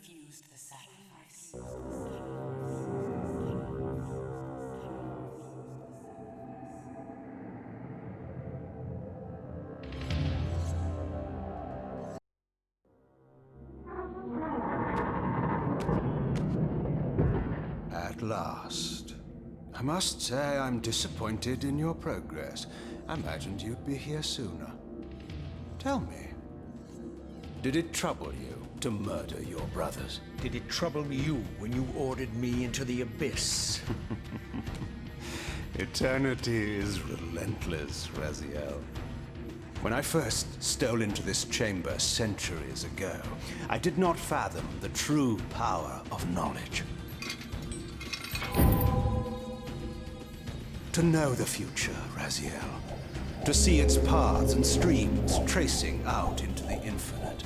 refused the sacrifice. At last. I must say I'm disappointed in your progress. I imagined you'd be here sooner. Tell me, did it trouble you to murder your brothers? Did it trouble you when you ordered me into the abyss? Eternity is relentless, Raziel. When I first stole into this chamber centuries ago, I did not fathom the true power of knowledge. To know the future, Raziel. To see its paths and streams tracing out into the infinite.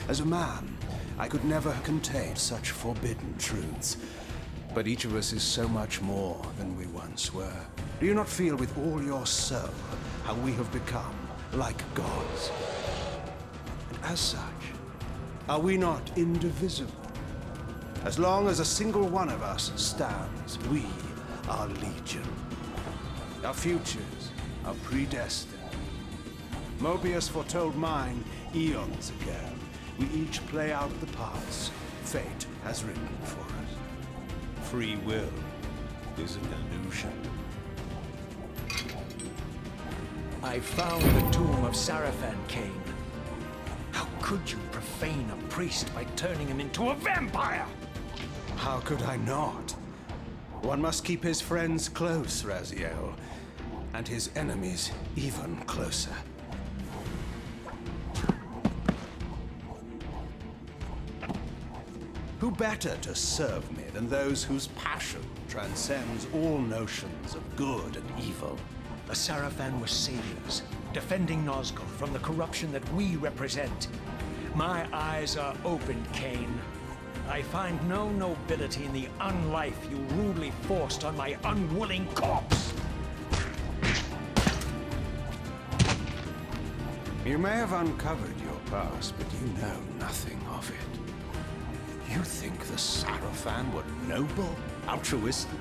As a man, I could never contain such forbidden truths. But each of us is so much more than we once were. Do you not feel with all your soul how we have become like gods? And as such, are we not indivisible? As long as a single one of us stands, we are legion. Our futures are predestined. Mobius foretold mine eons ago. We each play out the parts fate has written for us. Free will is an illusion. I found the tomb of Sarafan, Kain. How could you profane a priest by turning him into a vampire? How could I not? One must keep his friends close, Raziel, and his enemies even closer. Who better to serve me than those whose passion transcends all notions of good and evil? The Sarafan were saviors, defending Nazgul from the corruption that we represent. My eyes are open, Kain. I find no nobility in the unlife you rudely forced on my unwilling corpse. You may have uncovered your past, but you know nothing of it. You think the Sarafan were noble, altruistic?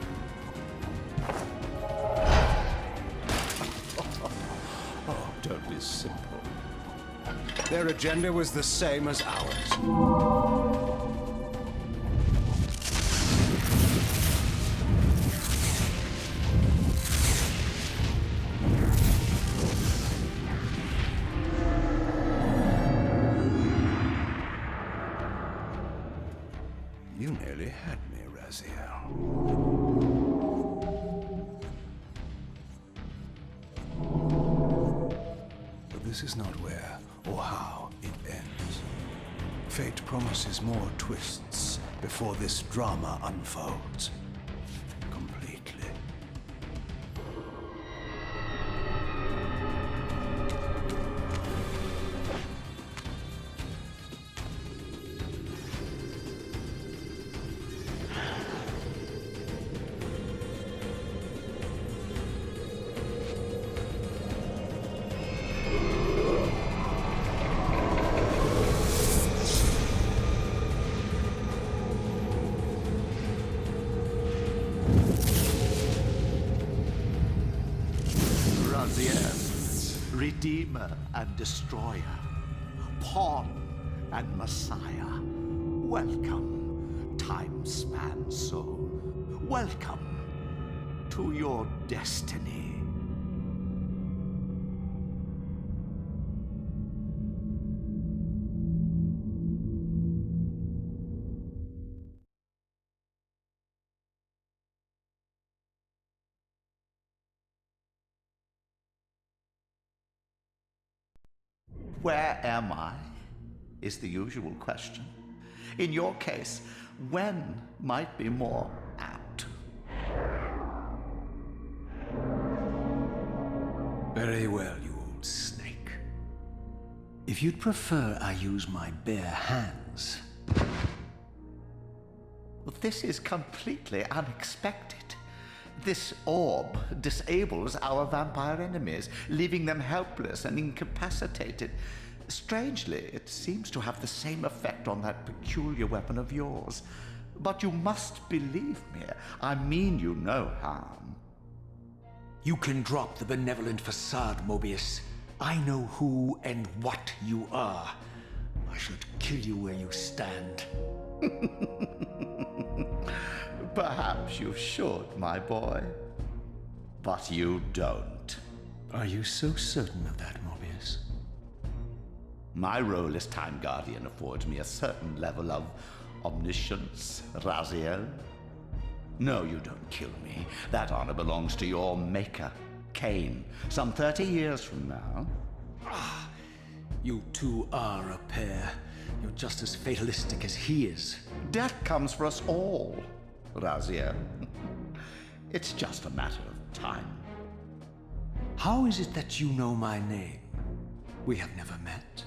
Oh, don't be simple. Their agenda was the same as ours. You nearly had me, Raziel. But this is not where or how it ends. Fate promises more twists before this drama unfolds completely. Redeemer and Destroyer, Pawn and Messiah. Welcome, time-span soul. Welcome to your destiny. Where am I? Is the usual question. In your case, when might be more apt. Very well, you old snake. If you'd prefer I use my bare hands. Well, this is completely unexpected. This orb disables our vampire enemies, leaving them helpless and incapacitated. Strangely, it seems to have the same effect on that peculiar weapon of yours. But you must believe me. I mean you no harm. You can drop the benevolent facade, Mobius. I know who and what you are. I should kill you where you stand. Perhaps you should, my boy. But you don't. Are you so certain of that, Mobius? My role as Time Guardian affords me a certain level of omniscience, Raziel. No, you don't kill me. That honor belongs to your maker, Kain, some 30 years from now. You two are a pair. You're just as fatalistic as he is. Death comes for us all, Raziel. It's just a matter of time. How is it that you know my name? We have never met.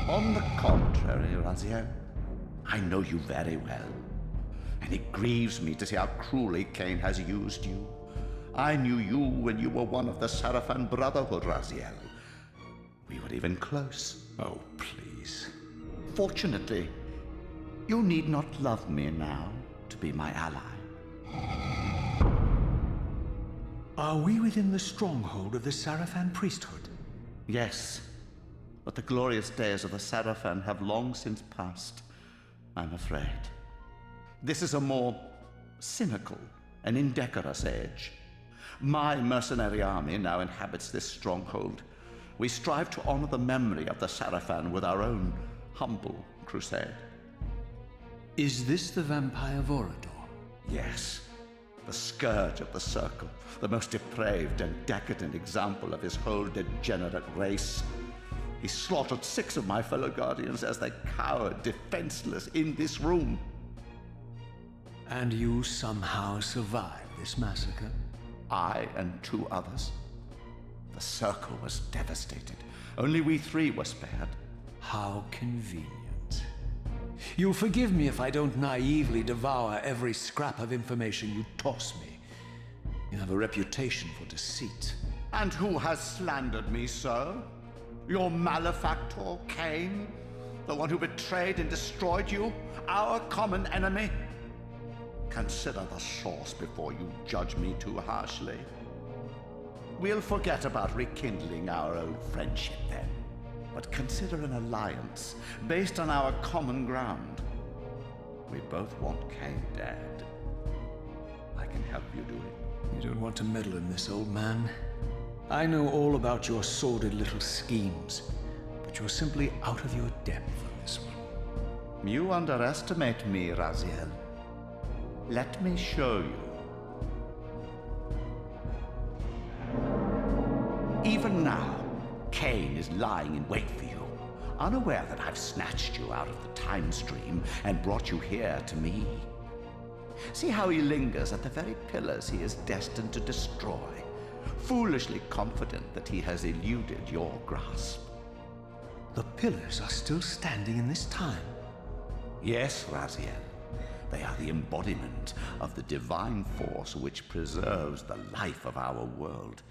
On the contrary, Raziel, I know you very well. And it grieves me to see how cruelly Kain has used you. I knew you when you were one of the Sarafan Brotherhood, Raziel. We were even close. Oh, please. Fortunately, you need not love me now to be my ally. Are we within the stronghold of the Sarafan priesthood? Yes, but the glorious days of the Sarafan have long since passed, I'm afraid. This is a more cynical and indecorous age. My mercenary army now inhabits this stronghold. We strive to honor the memory of the Sarafan with our own humble crusade. Is this the vampire Vorador? Yes, the scourge of the Circle, the most depraved and decadent example of his whole degenerate race. He slaughtered 6 of my fellow Guardians as they cowered defenseless in this room. And you somehow survived this massacre? I and 2 others. The Circle was devastated. Only we 3 were spared. How convenient. You'll forgive me if I don't naively devour every scrap of information you toss me. You have a reputation for deceit. And who has slandered me so? Your malefactor, Kain? The one who betrayed and destroyed you? Our common enemy? Consider the source before you judge me too harshly. We'll forget about rekindling our old friendship then, but consider an alliance based on our common ground. We both want Kain dead. I can help you do it. You don't want to meddle in this, old man. I know all about your sordid little schemes, but you're simply out of your depth on this one. You underestimate me, Raziel. Let me show you. Even now, Kain is lying in wait for you, unaware that I've snatched you out of the time stream and brought you here to me. See how he lingers at the very pillars he is destined to destroy, foolishly confident that he has eluded your grasp. The pillars are still standing in this time. Yes, Raziel. They are the embodiment of the divine force which preserves the life of our world.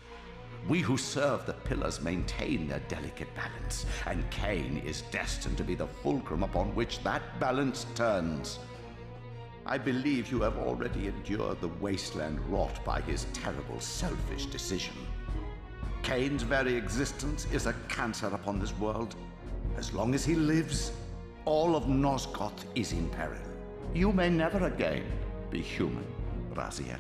We who serve the pillars maintain their delicate balance, and Kain is destined to be the fulcrum upon which that balance turns. I believe you have already endured the wasteland wrought by his terrible, selfish decision. Kain's very existence is a cancer upon this world. As long as he lives, all of Nosgoth is in peril. You may never again be human, Raziel.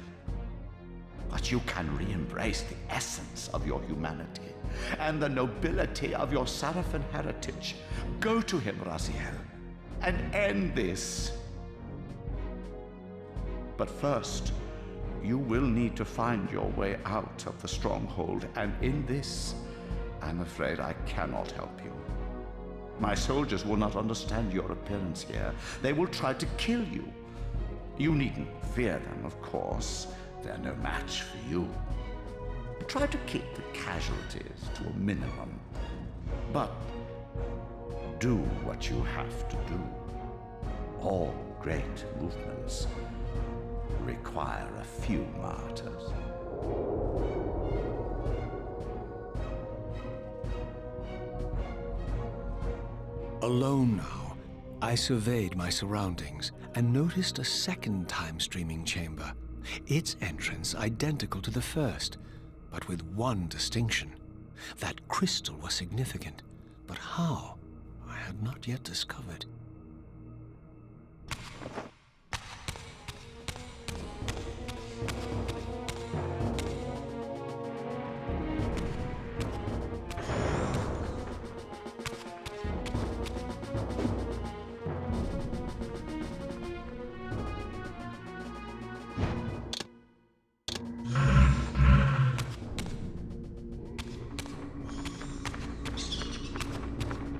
But you can re-embrace the essence of your humanity and the nobility of your Sarafan heritage. Go to him, Raziel, and end this. But first, you will need to find your way out of the stronghold, and in this, I'm afraid I cannot help you. My soldiers will not understand your appearance here. They will try to kill you. You needn't fear them, of course. They're no match for you. Try to keep the casualties to a minimum. But do what you have to do. All great movements require a few martyrs. Alone now, I surveyed my surroundings and noticed a second time-streaming chamber. Its entrance identical to the first, but with one distinction. That crystal was significant, but how, I had not yet discovered.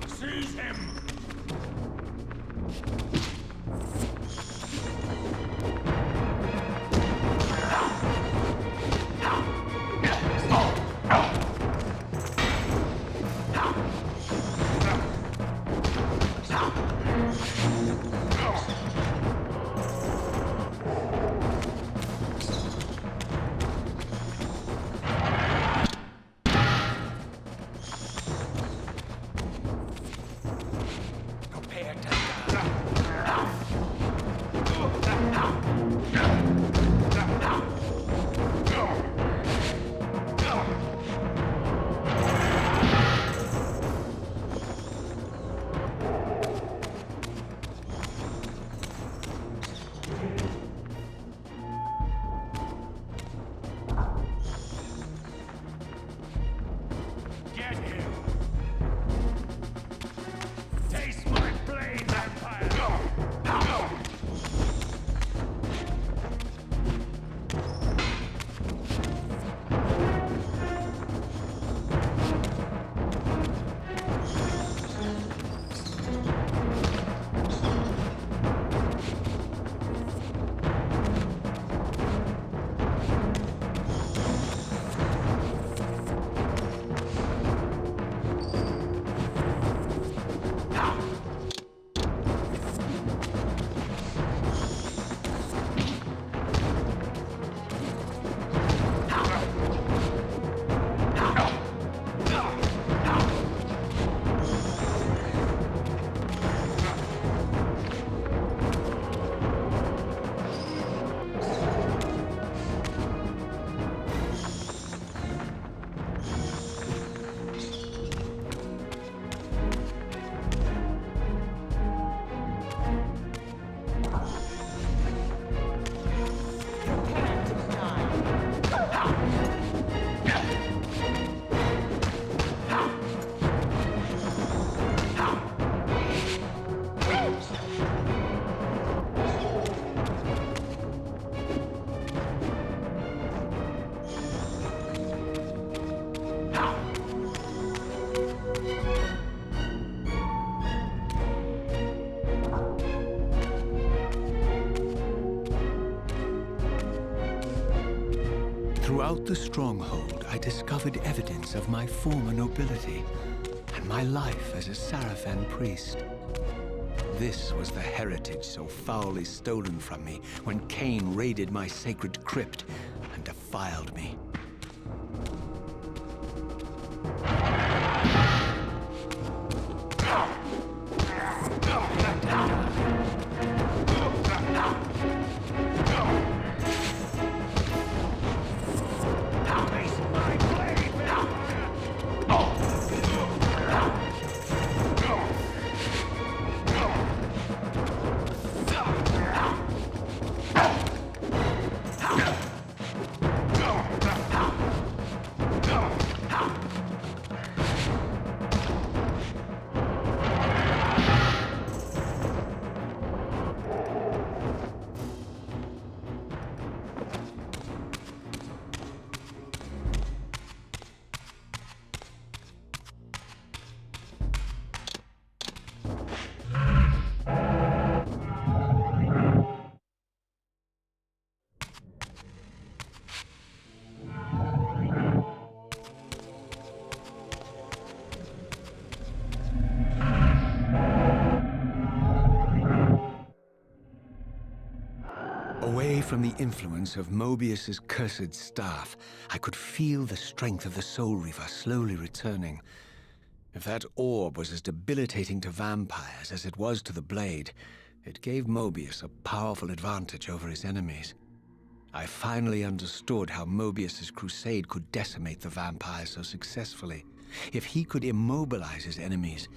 Seize him! Prepare to die. Get him! Taste my blade, vampire! Throughout the stronghold, I discovered evidence of my former nobility and my life as a Sarafan priest. This was the heritage so foully stolen from me when Kain raided my sacred crypt and defiled me. Away from the influence of Mobius's cursed staff, I could feel the strength of the Soul Reaver slowly returning. If that orb was as debilitating to vampires as it was to the blade, it gave Mobius a powerful advantage over his enemies. I finally understood how Mobius's crusade could decimate the vampires so successfully. If he could immobilize his enemies,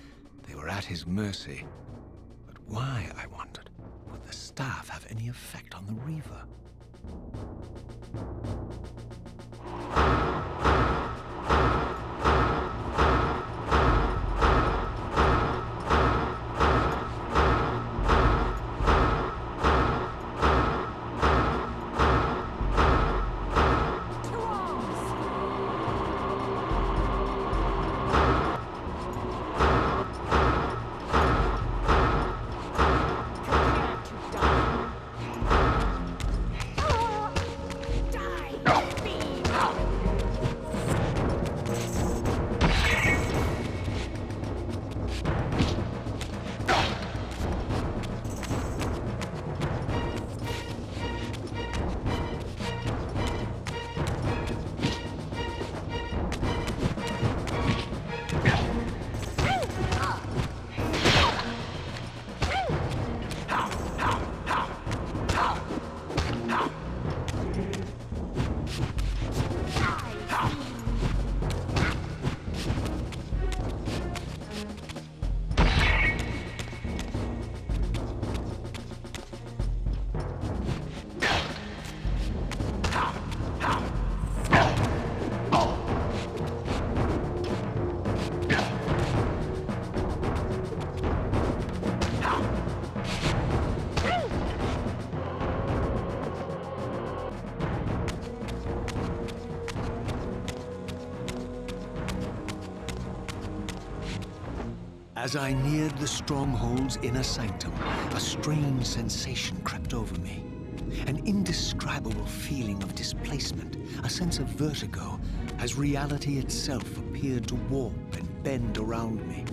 they were at his mercy. But why, I wondered, would the staff have any effect on the Reaver? As I neared the stronghold's inner sanctum, a strange sensation crept over me. An indescribable feeling of displacement, a sense of vertigo, as reality itself appeared to warp and bend around me.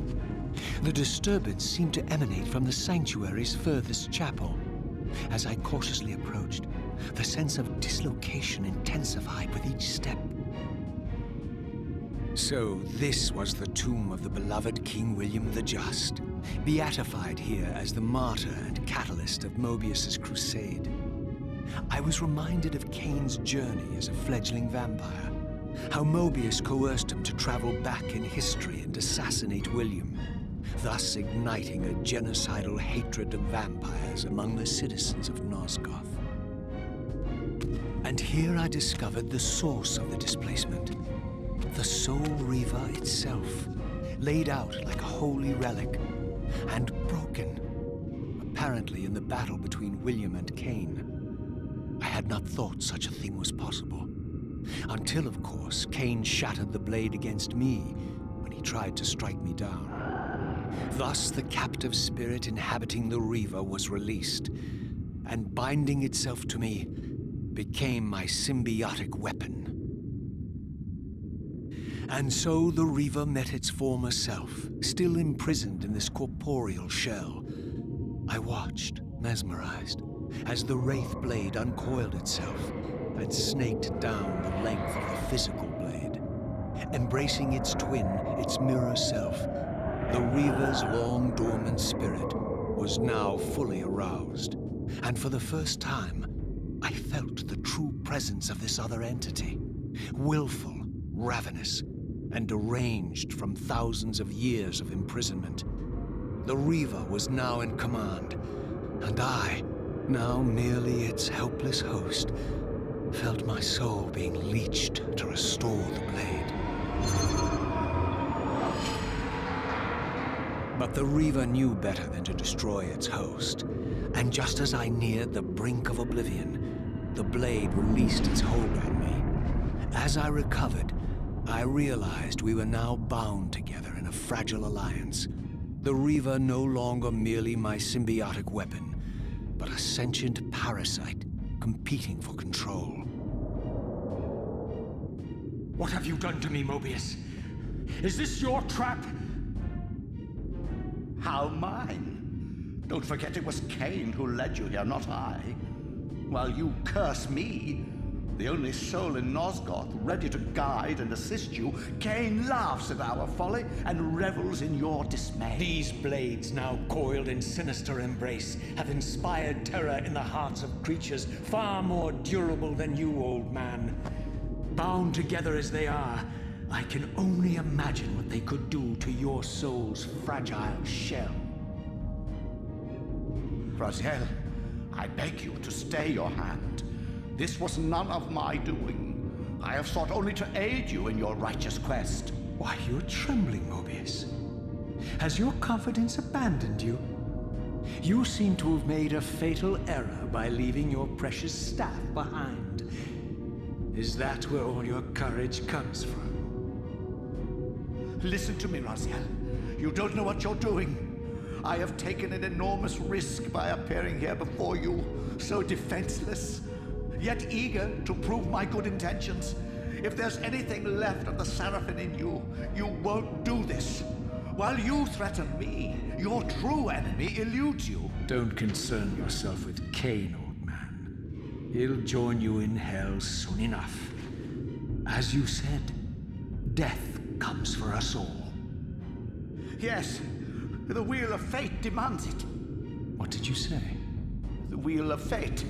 The disturbance seemed to emanate from the sanctuary's furthest chapel. As I cautiously approached, the sense of dislocation intensified with each step. So this was the tomb of the beloved King William the Just, beatified here as the martyr and catalyst of Mobius's crusade. I was reminded of Kain's journey as a fledgling vampire, how Mobius coerced him to travel back in history and assassinate William, thus igniting a genocidal hatred of vampires among the citizens of Nosgoth. And here I discovered the source of the displacement. The Soul Reaver itself, laid out like a holy relic, and broken, apparently in the battle between William and Kain. I had not thought such a thing was possible. Until, of course, Kain shattered the blade against me when he tried to strike me down. Thus, the captive spirit inhabiting the Reaver was released, and binding itself to me became my symbiotic weapon. And so the Reaver met its former self, still imprisoned in this corporeal shell. I watched, mesmerized, as the Wraith blade uncoiled itself and snaked down the length of the physical blade. Embracing its twin, its mirror self, the Reaver's long-dormant spirit was now fully aroused. And for the first time, I felt the true presence of this other entity, willful, ravenous, and deranged from thousands of years of imprisonment. The Reaver was now in command, and I, now merely its helpless host, felt my soul being leeched to restore the blade. But the Reaver knew better than to destroy its host, and just as I neared the brink of oblivion, the blade released its hold on me. As I recovered, I realized we were now bound together in a fragile alliance. The Reaver no longer merely my symbiotic weapon, but a sentient parasite competing for control. What have you done to me, Mobius? Is this your trap? How mine? Don't forget it was Kain who led you here, not I. While you curse me, the only soul in Nosgoth ready to guide and assist you, Kain laughs at our folly and revels in your dismay. These blades, now coiled in sinister embrace, have inspired terror in the hearts of creatures far more durable than you, old man. Bound together as they are, I can only imagine what they could do to your soul's fragile shell. Raziel, I beg you to stay your hand. This was none of my doing. I have sought only to aid you in your righteous quest. Why, you're trembling, Mobius. Has your confidence abandoned you? You seem to have made a fatal error by leaving your precious staff behind. Is that where all your courage comes from? Listen to me, Raziel. You don't know what you're doing. I have taken an enormous risk by appearing here before you, so defenseless, yet eager to prove my good intentions. If there's anything left of the Seraphim in you, you won't do this. While you threaten me, your true enemy eludes you. Don't concern yourself with Kain, old man. He'll join you in hell soon enough. As you said, death comes for us all. Yes, the wheel of fate demands it. What did you say? The wheel of fate.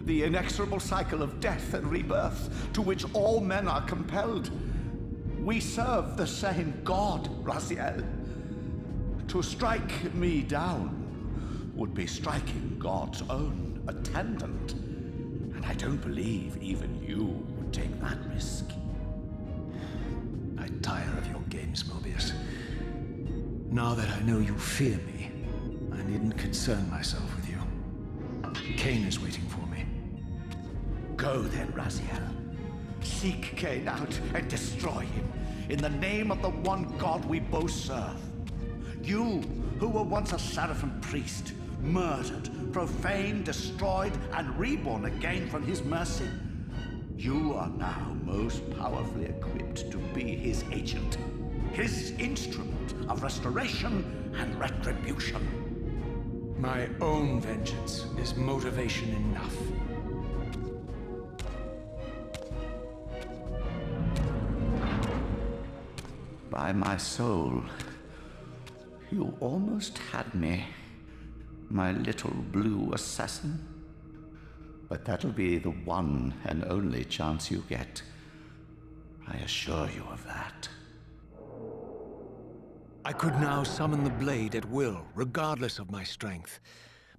The inexorable cycle of death and rebirth to which all men are compelled. We serve the same God, Raziel. To strike me down would be striking God's own attendant. And I don't believe even you would take that risk. I tire of your games, Mobius. Now that I know you fear me, I needn't concern myself with you. Kain is waiting for me. Go then, Raziel. Seek Kain out and destroy him in the name of the one God we both serve. You, who were once a Seraphim priest, murdered, profaned, destroyed, and reborn again from his mercy, you are now most powerfully equipped to be his agent, his instrument of restoration and retribution. My own vengeance is motivation enough. By my soul, you almost had me, my little blue assassin. But that'll be the one and only chance you get. I assure you of that. I could now summon the blade at will, regardless of my strength.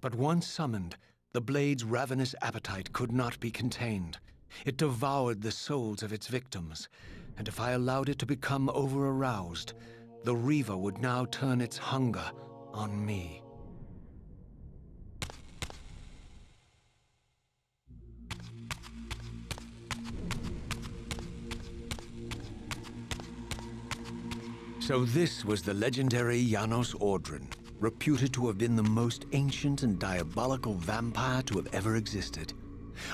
But once summoned, the blade's ravenous appetite could not be contained. It devoured the souls of its victims, and if I allowed it to become over-aroused, the Reaver would now turn its hunger on me. So this was the legendary Janos Ordren, reputed to have been the most ancient and diabolical vampire to have ever existed.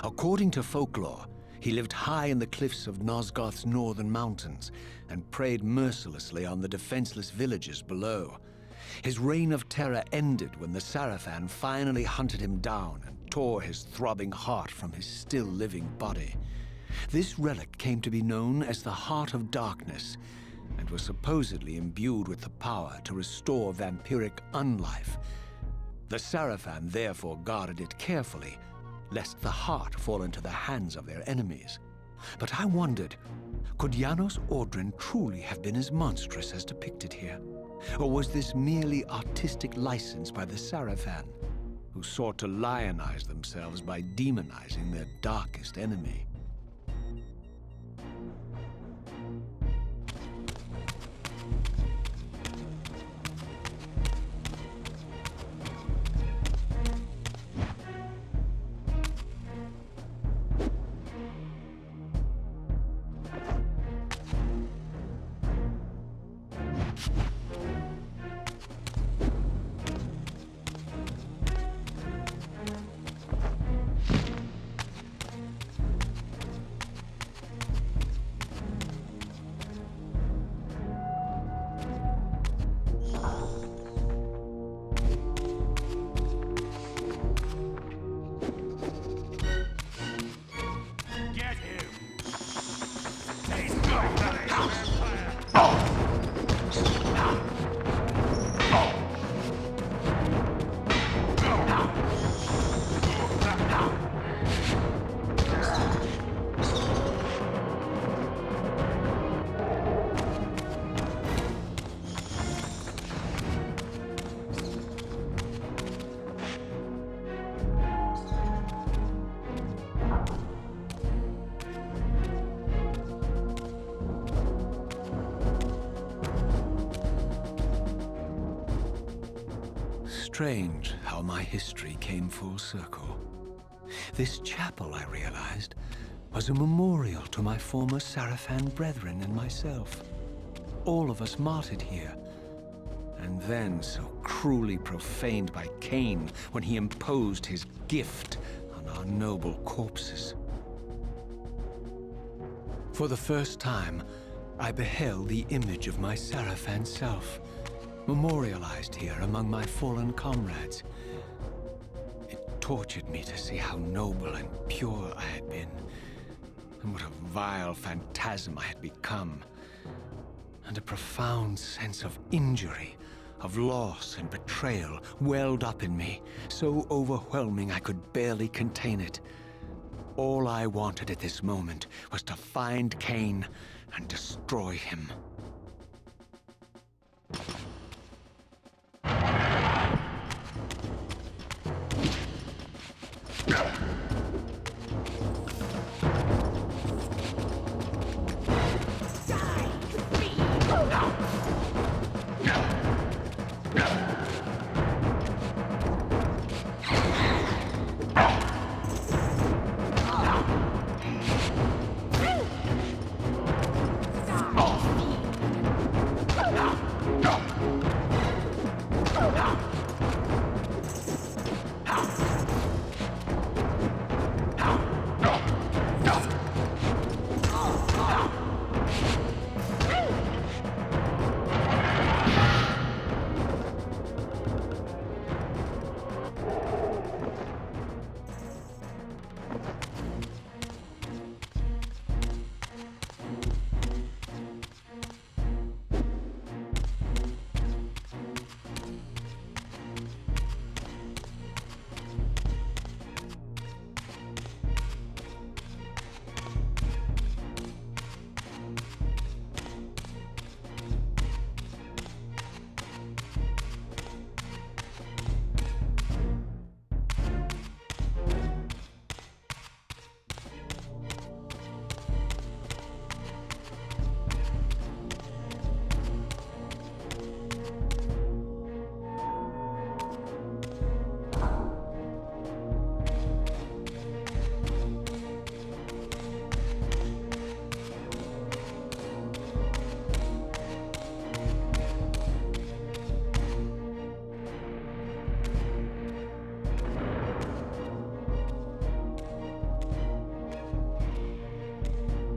According to folklore, he lived high in the cliffs of Nosgoth's northern mountains and preyed mercilessly on the defenseless villages below. His reign of terror ended when the Seraphim finally hunted him down and tore his throbbing heart from his still-living body. This relic came to be known as the Heart of Darkness, and was supposedly imbued with the power to restore vampiric unlife. The Seraphim therefore guarded it carefully, lest the heart fall into the hands of their enemies. But I wondered, could Janos Ordren truly have been as monstrous as depicted here? Or was this merely artistic license by the Seraphim, who sought to lionize themselves by demonizing their darkest enemy? strange how my history came full circle. This chapel, I realized, was a memorial to my former Sarafan brethren and myself. All of us martyred here, and then so cruelly profaned by Kain when he imposed his gift on our noble corpses. For the first time, I beheld the image of my Sarafan self, memorialized here among my fallen comrades. It tortured me to see how noble and pure I had been, and what a vile phantasm I had become. And a profound sense of injury, of loss and betrayal welled up in me, so overwhelming I could barely contain it. All I wanted at this moment was to find Kain and destroy him.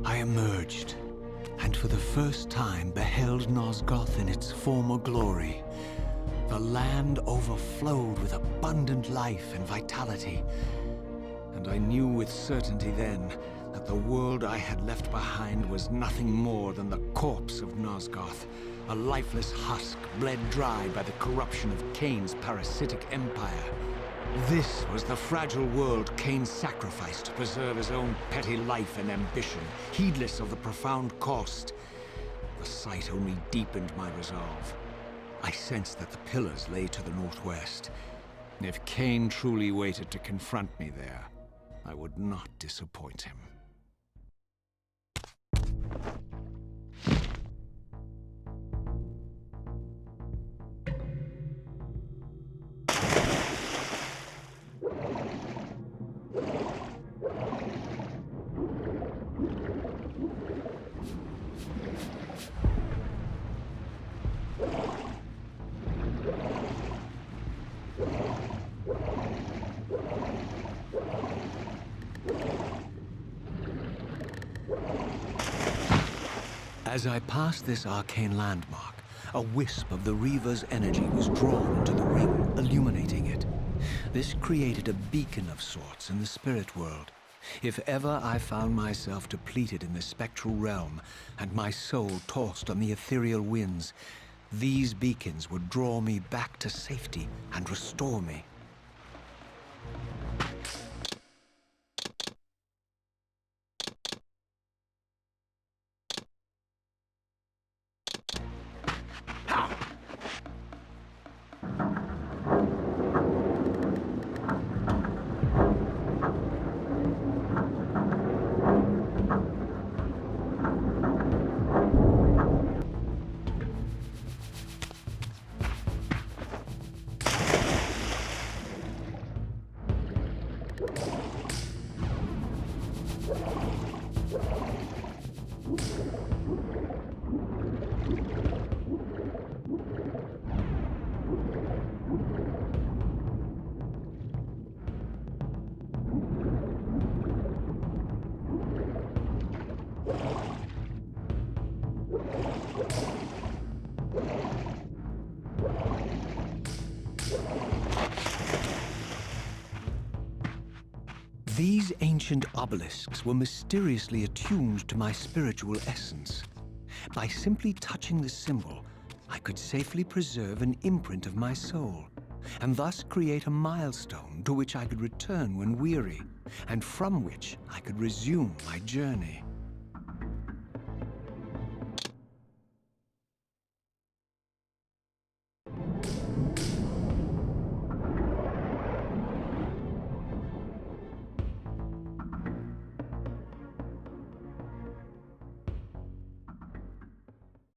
I emerged, and for the first time beheld Nosgoth in its former glory. The land overflowed with abundant life and vitality, and I knew with certainty then that the world I had left behind was nothing more than the corpse of Nosgoth, a lifeless husk bled dry by the corruption of Kain's parasitic empire. This was the fragile world Kain sacrificed to preserve his own petty life and ambition, heedless of the profound cost. The sight only deepened my resolve. I sensed that the pillars lay to the northwest. If Kain truly waited to confront me there, I would not disappoint him. As I passed this arcane landmark, a wisp of the Reaver's energy was drawn into the ring, illuminating it. This created a beacon of sorts in the spirit world. If ever I found myself depleted in the spectral realm, and my soul tossed on the ethereal winds, these beacons would draw me back to safety and restore me. These ancient obelisks were mysteriously attuned to my spiritual essence. By simply touching the symbol, I could safely preserve an imprint of my soul, and thus create a milestone to which I could return when weary, and from which I could resume my journey.